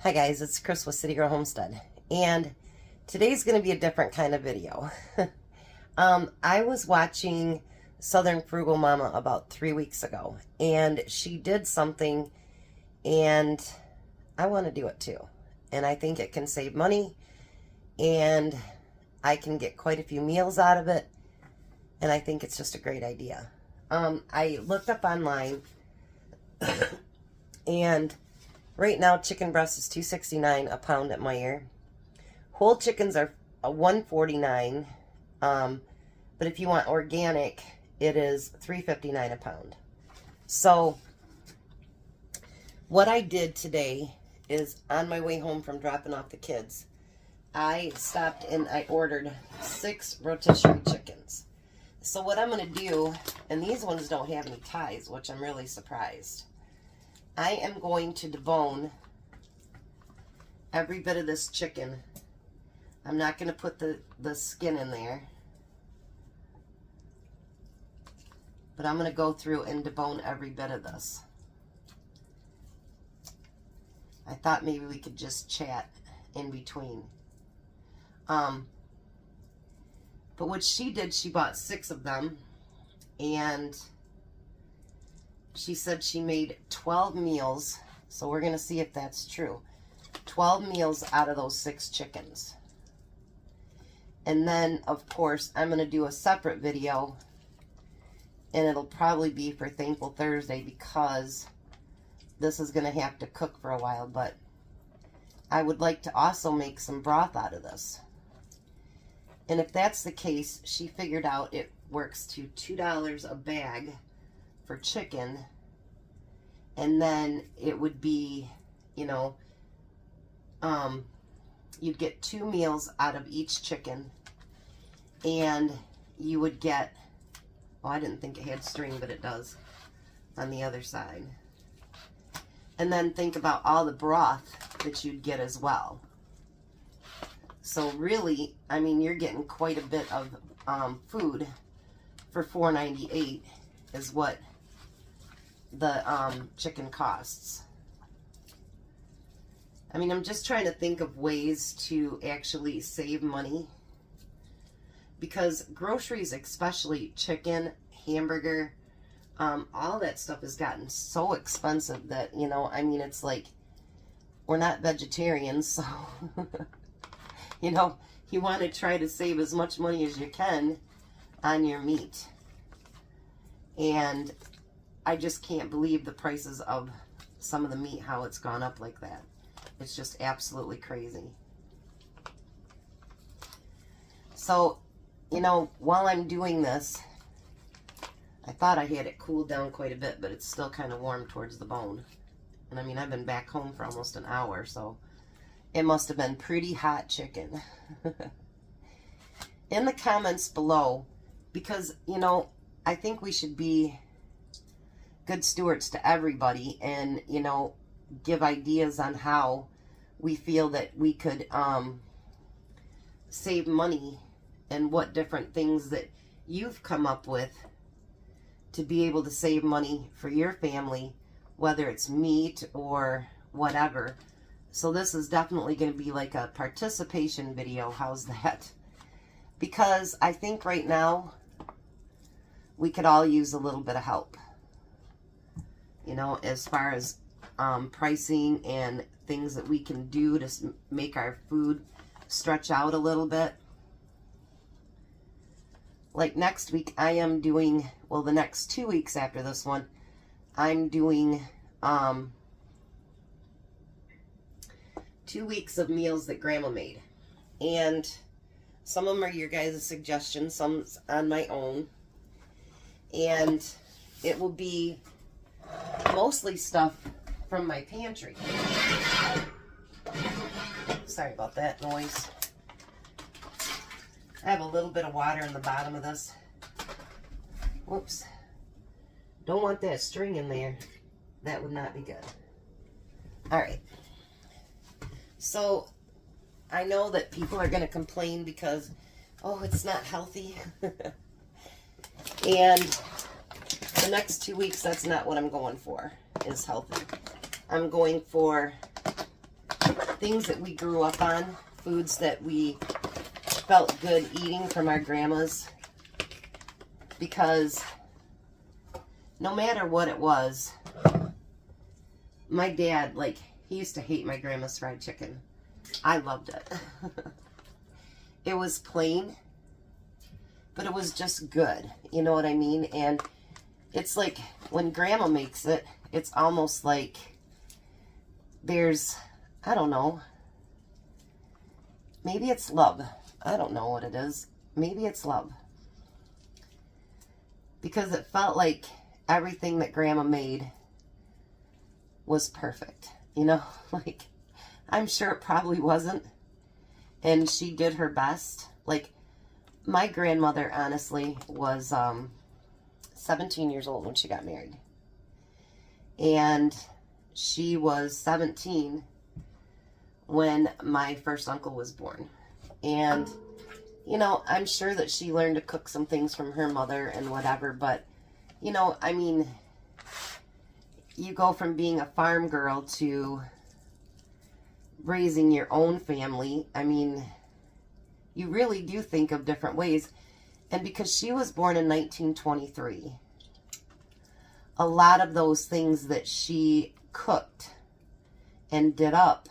Hi guys, it's Chris with City Girl Homestead, and today's going to be a different kind of video. I was watching Southern Frugal Mama about 3 weeks ago, and she did something, and I want to do it too. And I think it can save money, and I can get quite a few meals out of it, and I think it's just a great idea. I looked up online, and right now, chicken breast is $2.69 a pound at Meijer. Whole chickens are $1.49, but if you want organic, it is $3.59 a pound. So, what I did today is, on my way home from dropping off the kids, I stopped and I ordered 6 rotisserie chickens. So what I'm going to do, and these ones don't have any ties, which I'm really surprised. I am going to debone every bit of this chicken. I'm not going to put the skin in there, but I'm going to go through and debone every bit of this. I thought maybe we could just chat in between. But what she did, she bought 6 of them, and she said she made 12 meals, so we're going to see if that's true. 12 meals out of those 6 chickens. And then, of course, I'm going to do a separate video, and it'll probably be for Thankful Thursday because this is going to have to cook for a while, but I would like to also make some broth out of this. And if that's the case, she figured out it works to $2 a bag for chicken, and then it would be, you know, you'd get 2 meals out of each chicken, and you would get, oh, I didn't think it had string, but it does on the other side. And then think about all the broth that you'd get as well. So really, I mean, you're getting quite a bit of food for $4.98 is what the chicken costs. I mean, I'm just trying to think of ways to actually save money, because groceries, especially chicken, hamburger, all that stuff has gotten so expensive that, you know, I mean, it's like, we're not vegetarians, so you know, you want to try to save as much money as you can on your meat. And I just can't believe the prices of some of the meat, how it's gone up like that. It's just absolutely crazy. So, you know, while I'm doing this, I thought I had it cooled down quite a bit, but it's still kind of warm towards the bone. And I mean, I've been back home for almost an hour, so it must have been pretty hot chicken. In the comments below, because, you know, I think we should be good stewards to everybody and, you know, give ideas on how we feel that we could save money, and what different things that you've come up with to be able to save money for your family, whether it's meat or whatever. So this is definitely going to be like a participation video. How's that? Because I think right now we could all use a little bit of help. You know, as far as pricing and things that we can do to make our food stretch out a little bit. Like next week I am doing, well, the next 2 weeks after this one, I'm doing 2 weeks of meals that Grandma made. And some of them are your guys' suggestions, some's on my own. And it will be mostly stuff from my pantry. Sorry about that noise. I have a little bit of water in the bottom of this. Whoops. Don't want that string in there. That would not be good. Alright. So, I know that people are going to complain because, oh, it's not healthy. And the next 2 weeks, that's not what I'm going for, is healthy. I'm going for things that we grew up on, foods that we felt good eating from our grandmas, because no matter what it was, my dad, like, he used to hate my grandma's fried chicken. I loved it. It was plain, but it was just good. You know what I mean? And it's like when grandma makes it, it's almost like there's, I don't know, maybe it's love. I don't know what it is. Maybe it's love. Because it felt like everything that grandma made was perfect. You know, like, I'm sure it probably wasn't. And she did her best. Like, my grandmother, honestly, was 17 years old when she got married. And she was 17 when my first uncle was born. And, you know, I'm sure that she learned to cook some things from her mother and whatever. But, you know, I mean, you go from being a farm girl to raising your own family. I mean, you really do think of different ways. And because she was born in 1923, a lot of those things that she cooked and did up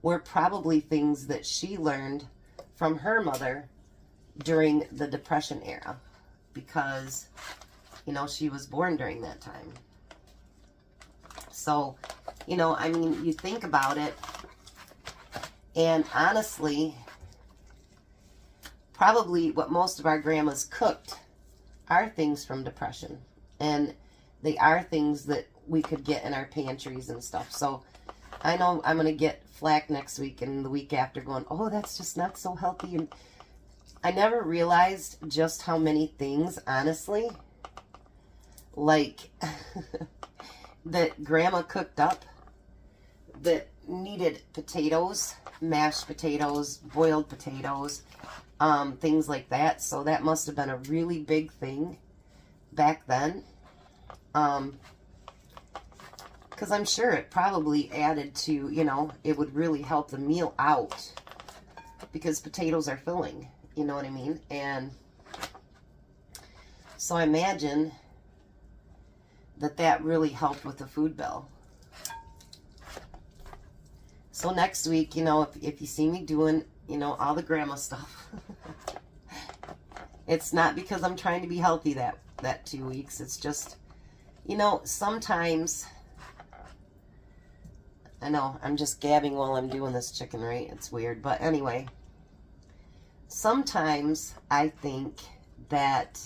were probably things that she learned from her mother during the Depression era, because, you know, she was born during that time. So, you know, I mean, you think about it, and honestly, probably what most of our grandmas cooked are things from Depression, and they are things that we could get in our pantries and stuff. So I know I'm going to get flack next week and the week after going, oh, that's just not so healthy. And I never realized just how many things, honestly, like, that grandma cooked up that needed potatoes, mashed potatoes, boiled potatoes, things like that. So that must have been a really big thing back then. Because I'm sure it probably added to, you know, it would really help the meal out, because potatoes are filling, you know what I mean? And so I imagine that that really helped with the food bill. So next week, you know, if you see me doing, you know, all the grandma stuff, it's not because I'm trying to be healthy that 2 weeks. It's just, you know, sometimes, I know, I'm just gabbing while I'm doing this chicken, right? It's weird. But anyway, sometimes I think that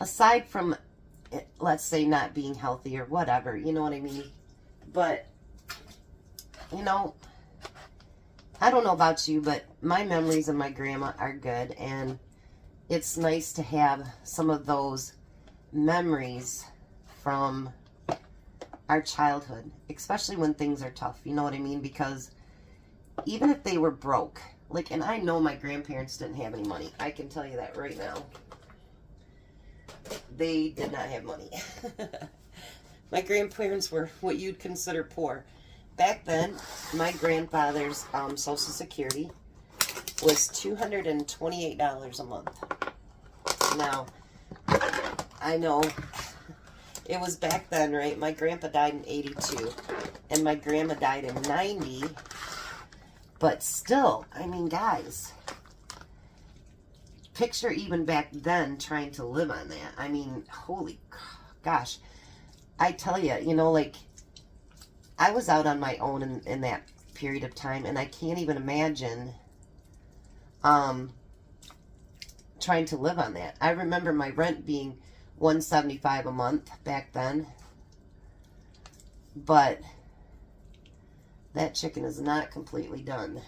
aside from, let's say, not being healthy or whatever, you know what I mean? But, you know, I don't know about you, but my memories of my grandma are good. And it's nice to have some of those memories from our childhood, especially when things are tough, you know what I mean? Because even if they were broke, like, and I know my grandparents didn't have any money. I can tell you that right now. They did not have money. My grandparents were what you'd consider poor. Back then, my grandfather's Social Security was $228 a month. Now, I know it was back then, right? My grandpa died in 82, and my grandma died in 90. But still, I mean, guys, picture even back then trying to live on that. I mean, holy gosh. I tell you, you know, like, I was out on my own in that period of time, and I can't even imagine trying to live on that. I remember my rent being $175 a month back then, but that chicken is not completely done,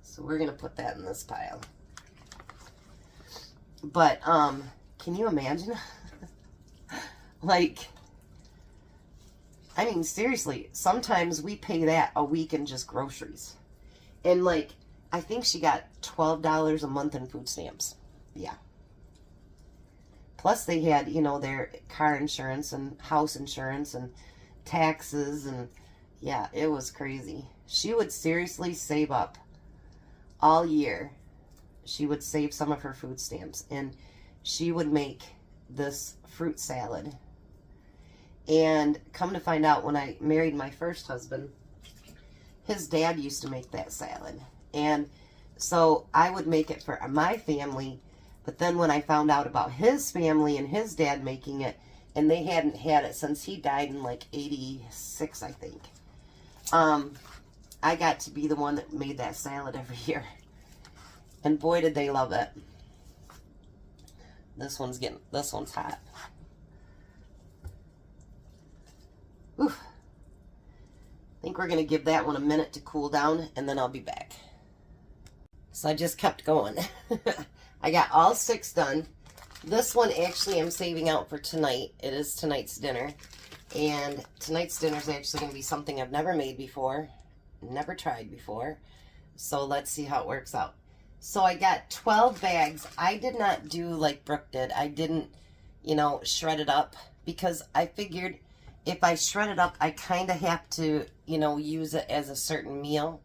so we're gonna put that in this pile. But can you imagine? Like, I mean, seriously, sometimes we pay that a week in just groceries. And, like, I think she got $12 a month in food stamps. Yeah. Plus, they had, you know, their car insurance and house insurance and taxes, and yeah, it was crazy. She would seriously save up all year. She would save some of her food stamps, and she would make this fruit salad. And come to find out, when I married my first husband, his dad used to make that salad. And so I would make it for my family, but then when I found out about his family and his dad making it, and they hadn't had it since he died in like 86, I think, I got to be the one that made that salad every year. And boy, did they love it. This one's hot. Whew. I think we're going to give that one a minute to cool down, and then I'll be back. So I just kept going. I got all 6 done. This one actually I'm saving out for tonight. It is tonight's dinner. And tonight's dinner is actually going to be something I've never made before. Never tried before. So let's see how it works out. So I got 12 bags. I did not do like Brooke did. I didn't, shred it up, because I figured if I shred it up, I kind of have to, use it as a certain meal.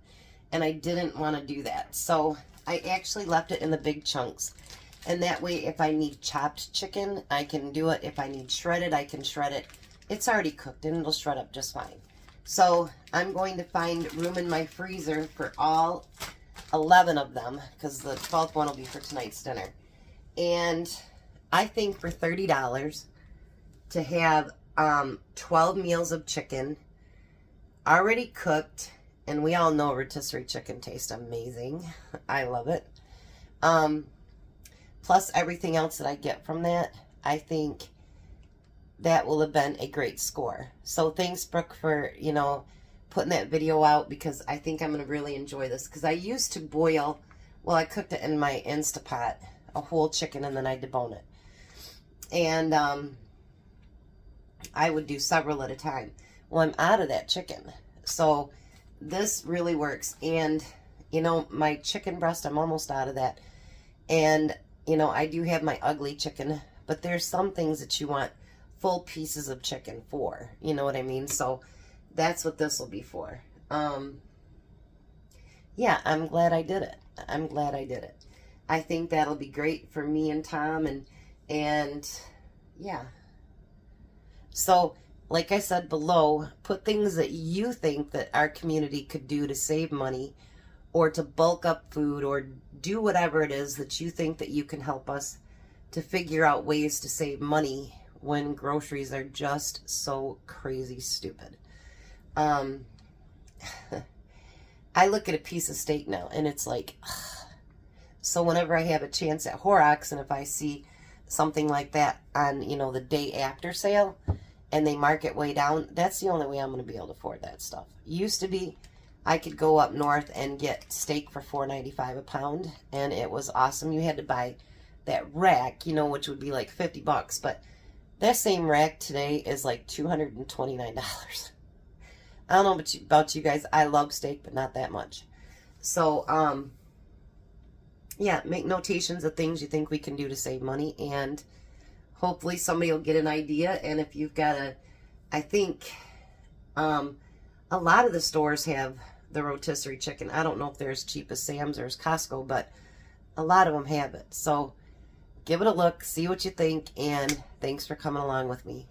And I didn't want to do that. So I actually left it in the big chunks. And that way, if I need chopped chicken, I can do it. If I need shredded, I can shred it. It's already cooked and it'll shred up just fine. So I'm going to find room in my freezer for all 11 of them, because the 12th one will be for tonight's dinner. And I think for $30 to have 12 meals of chicken already cooked, and we all know rotisserie chicken tastes amazing. I love it. Plus everything else that I get from that, I think that will have been a great score. So thanks, Brooke, for, putting that video out, because I think I'm going to really enjoy this. Because I used to boil, well, I cooked it in my Instapot, a whole chicken, and then I debone it. And I would do several at a time. Well, I'm out of that chicken. So this really works. And, my chicken breast, I'm almost out of that. And, I do have my ugly chicken, but there's some things that you want full pieces of chicken for. You know what I mean? So that's what this will be for. Yeah, I'm glad I did it. I'm glad I did it. I think that'll be great for me and Tom, and yeah. So, like I said below, put things that you think that our community could do to save money, or to bulk up food, or do whatever it is that you think that you can help us to figure out ways to save money when groceries are just so crazy stupid. I look at a piece of steak now and it's like, ugh. So whenever I have a chance at Horrocks, and if I see something like that on, the day after sale, and they mark it way down, that's the only way I'm going to be able to afford that stuff. Used to be, I could go up north and get steak for $4.95 a pound, and it was awesome. You had to buy that rack, which would be like $50, but that same rack today is like $229. I don't know about you guys. I love steak, but not that much. So, yeah, make notations of things you think we can do to save money, and hopefully somebody will get an idea. And if you've got I think a lot of the stores have the rotisserie chicken. I don't know if they're as cheap as Sam's or as Costco, but a lot of them have it. So give it a look, see what you think, and thanks for coming along with me.